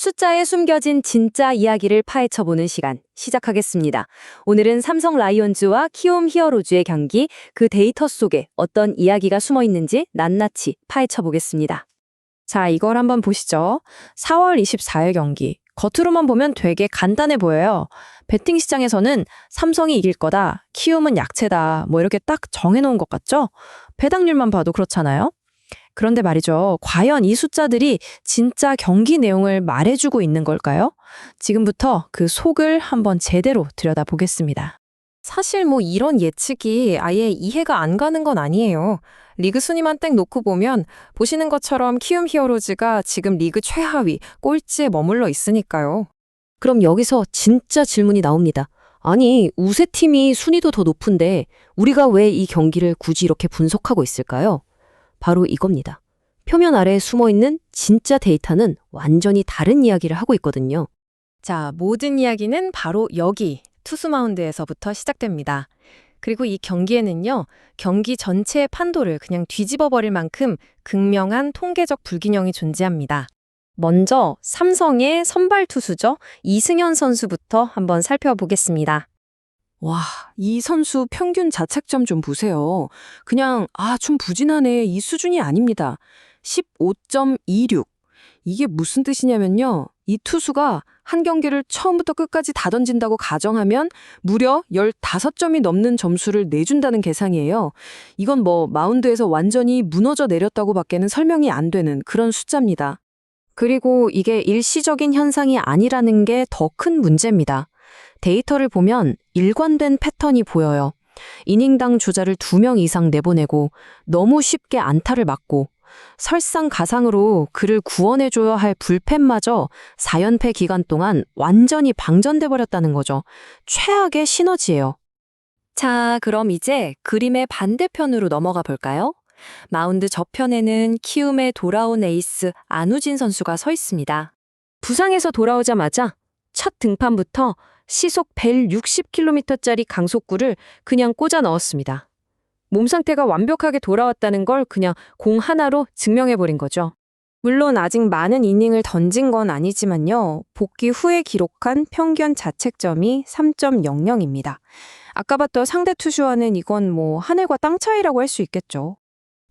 숫자에 숨겨진 진짜 이야기를 파헤쳐보는 시간 시작하겠습니다. 오늘은 삼성 라이온즈와 키움 히어로즈의 경기, 그 데이터 속에 어떤 이야기가 숨어 있는지 낱낱이 파헤쳐보겠습니다. 자, 이걸 한번 보시죠. 4월 24일 경기. 겉으로만 보면 되게 간단해 보여요. 베팅 시장에서는 삼성이 이길 거다, 키움은 약체다, 뭐 이렇게 딱 정해놓은 것 같죠? 배당률만 봐도 그렇잖아요. 그런데 말이죠. 과연 이 숫자들이 진짜 경기 내용을 말해주고 있는 걸까요? 지금부터 그 속을 한번 제대로 들여다보겠습니다. 사실 뭐 이런 예측이 아예 이해가 안 가는 건 아니에요. 리그 순위만 땡 놓고 보면 보시는 것처럼 키움 히어로즈가 지금 리그 최하위, 꼴찌에 머물러 있으니까요. 그럼 여기서 진짜 질문이 나옵니다. 아니, 우세팀이 순위도 더 높은데 우리가 왜 이 경기를 굳이 이렇게 분석하고 있을까요? 바로 이겁니다. 표면 아래에 숨어있는 진짜 데이터는 완전히 다른 이야기를 하고 있거든요. 자, 모든 이야기는 바로 여기 투수 마운드에서부터 시작됩니다. 그리고 이 경기에는요, 경기 전체의 판도를 그냥 뒤집어 버릴 만큼 극명한 통계적 불균형이 존재합니다. 먼저 삼성의 선발 투수죠. 이승현 선수부터 한번 살펴보겠습니다. 와, 이 선수 평균 자책점 좀 보세요. 그냥 좀 부진하네, 이 수준이 아닙니다. 15.26. 이게 무슨 뜻이냐면요. 이 투수가 한 경기를 처음부터 끝까지 다 던진다고 가정하면 무려 15점이 넘는 점수를 내준다는 계산이에요. 이건 뭐 마운드에서 완전히 무너져 내렸다고 밖에는 설명이 안 되는 그런 숫자입니다. 그리고 이게 일시적인 현상이 아니라는 게 더 큰 문제입니다. 데이터를 보면 일관된 패턴이 보여요. 이닝당 주자를 2명 이상 내보내고 너무 쉽게 안타를 맞고 설상가상으로 그를 구원해줘야 할 불펜마저 4연패 기간 동안 완전히 방전돼 버렸다는 거죠. 최악의 시너지예요. 자, 그럼 이제 그림의 반대편으로 넘어가 볼까요? 마운드 저편에는 키움에 돌아온 에이스 안우진 선수가 서 있습니다. 부상에서 돌아오자마자 첫 등판부터 시속 160km짜리 강속구를 그냥 꽂아 넣었습니다. 몸 상태가 완벽하게 돌아왔다는 걸 그냥 공 하나로 증명해버린 거죠. 물론 아직 많은 이닝을 던진 건 아니지만요. 복귀 후에 기록한 평균 자책점이 3.00입니다. 아까 봤던 상대 투수와는 이건 뭐 하늘과 땅 차이라고 할 수 있겠죠.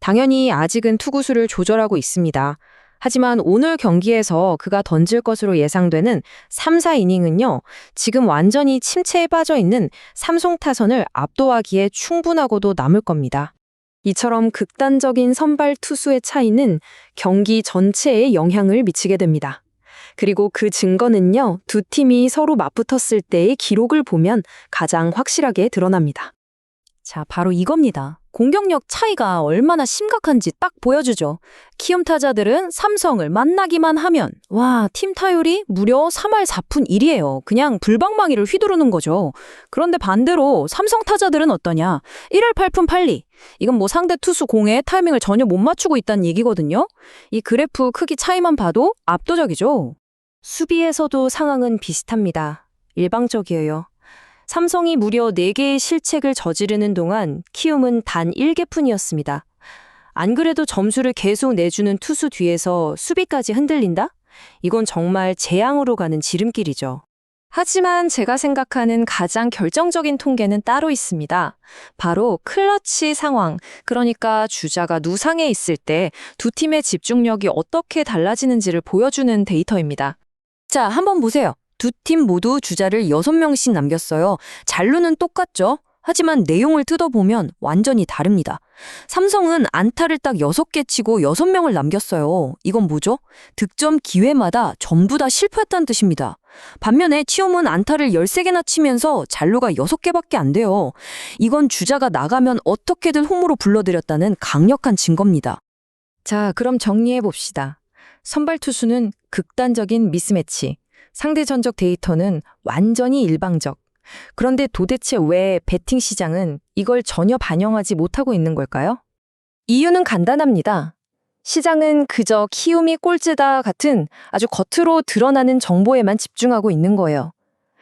당연히 아직은 투구수를 조절하고 있습니다. 하지만 오늘 경기에서 그가 던질 것으로 예상되는 3, 4이닝은요. 지금 완전히 침체에 빠져 있는 삼성 타선을 압도하기에 충분하고도 남을 겁니다. 이처럼 극단적인 선발 투수의 차이는 경기 전체에 영향을 미치게 됩니다. 그리고 그 증거는요. 두 팀이 서로 맞붙었을 때의 기록을 보면 가장 확실하게 드러납니다. 자, 바로 이겁니다. 공격력 차이가 얼마나 심각한지 딱 보여주죠. 키움 타자들은 삼성을 만나기만 하면 팀 타율이 무려 3할 4푼 1이에요. 그냥 불방망이를 휘두르는 거죠. 그런데 반대로 삼성 타자들은 어떠냐? 1할 8푼 8리. 이건 뭐 상대 투수 공에 타이밍을 전혀 못 맞추고 있다는 얘기거든요. 이 그래프 크기 차이만 봐도 압도적이죠. 수비에서도 상황은 비슷합니다. 일방적이에요. 삼성이 무려 4개의 실책을 저지르는 동안 키움은 단 1개뿐이었습니다. 안 그래도 점수를 계속 내주는 투수 뒤에서 수비까지 흔들린다? 이건 정말 재앙으로 가는 지름길이죠. 하지만 제가 생각하는 가장 결정적인 통계는 따로 있습니다. 바로 클러치 상황, 그러니까 주자가 누상해 있을 때 두 팀의 집중력이 어떻게 달라지는지를 보여주는 데이터입니다. 자, 한번 보세요. 두 팀 모두 주자를 6명씩 남겼어요. 잔루는 똑같죠? 하지만 내용을 뜯어보면 완전히 다릅니다. 삼성은 안타를 딱 6개 치고 6명을 남겼어요. 이건 뭐죠? 득점 기회마다 전부 다 실패했다는 뜻입니다. 반면에 키움은 안타를 13개나 치면서 잔루가 6개밖에 안 돼요. 이건 주자가 나가면 어떻게든 홈으로 불러들였다는 강력한 증거입니다. 자, 그럼 정리해봅시다. 선발 투수는 극단적인 미스매치. 상대 전적 데이터는 완전히 일방적. 그런데 도대체 왜 베팅 시장은 이걸 전혀 반영하지 못하고 있는 걸까요? 이유는 간단합니다. 시장은 그저 키움이 꼴찌다 같은 아주 겉으로 드러나는 정보에만 집중하고 있는 거예요.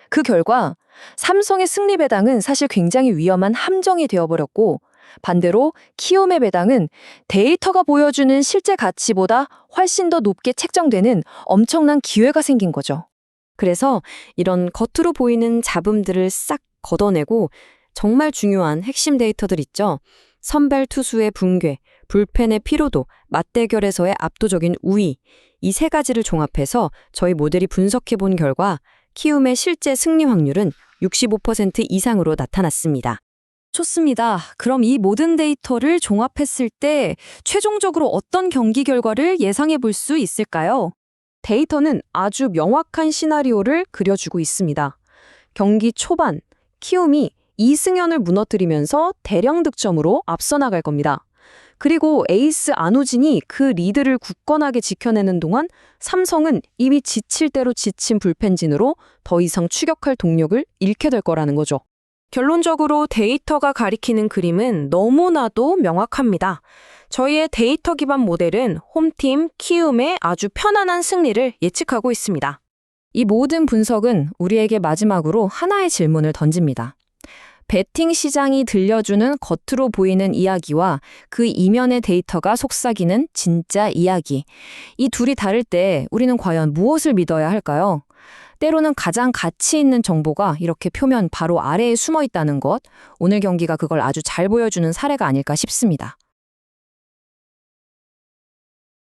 그 결과 삼성의 승리 배당은 사실 굉장히 위험한 함정이 되어버렸고 반대로 키움의 배당은 데이터가 보여주는 실제 가치보다 훨씬 더 높게 책정되는 엄청난 기회가 생긴 거죠. 그래서 이런 겉으로 보이는 잡음들을 싹 걷어내고 정말 중요한 핵심 데이터들 있죠. 선발 투수의 붕괴, 불펜의 피로도, 맞대결에서의 압도적인 우위, 이 세 가지를 종합해서 저희 모델이 분석해 본 결과 키움의 실제 승리 확률은 65% 이상으로 나타났습니다. 좋습니다. 그럼 이 모든 데이터를 종합했을 때 최종적으로 어떤 경기 결과를 예상해 볼 수 있을까요? 데이터는 아주 명확한 시나리오를 그려주고 있습니다. 경기 초반, 키움이 이승현을 무너뜨리면서 대량 득점으로 앞서 나갈 겁니다. 그리고 에이스 안우진이 그 리드를 굳건하게 지켜내는 동안 삼성은 이미 지칠 대로 지친 불펜진으로 더 이상 추격할 동력을 잃게 될 거라는 거죠. 결론적으로 데이터가 가리키는 그림은 너무나도 명확합니다. 저희의 데이터 기반 모델은 홈팀 키움의 아주 편안한 승리를 예측하고 있습니다. 이 모든 분석은 우리에게 마지막으로 하나의 질문을 던집니다. 베팅 시장이 들려주는 겉으로 보이는 이야기와 그 이면의 데이터가 속삭이는 진짜 이야기. 이 둘이 다를 때 우리는 과연 무엇을 믿어야 할까요? 때로는 가장 가치 있는 정보가 이렇게 표면 바로 아래에 숨어 있다는 것, 오늘 경기가 그걸 아주 잘 보여주는 사례가 아닐까 싶습니다.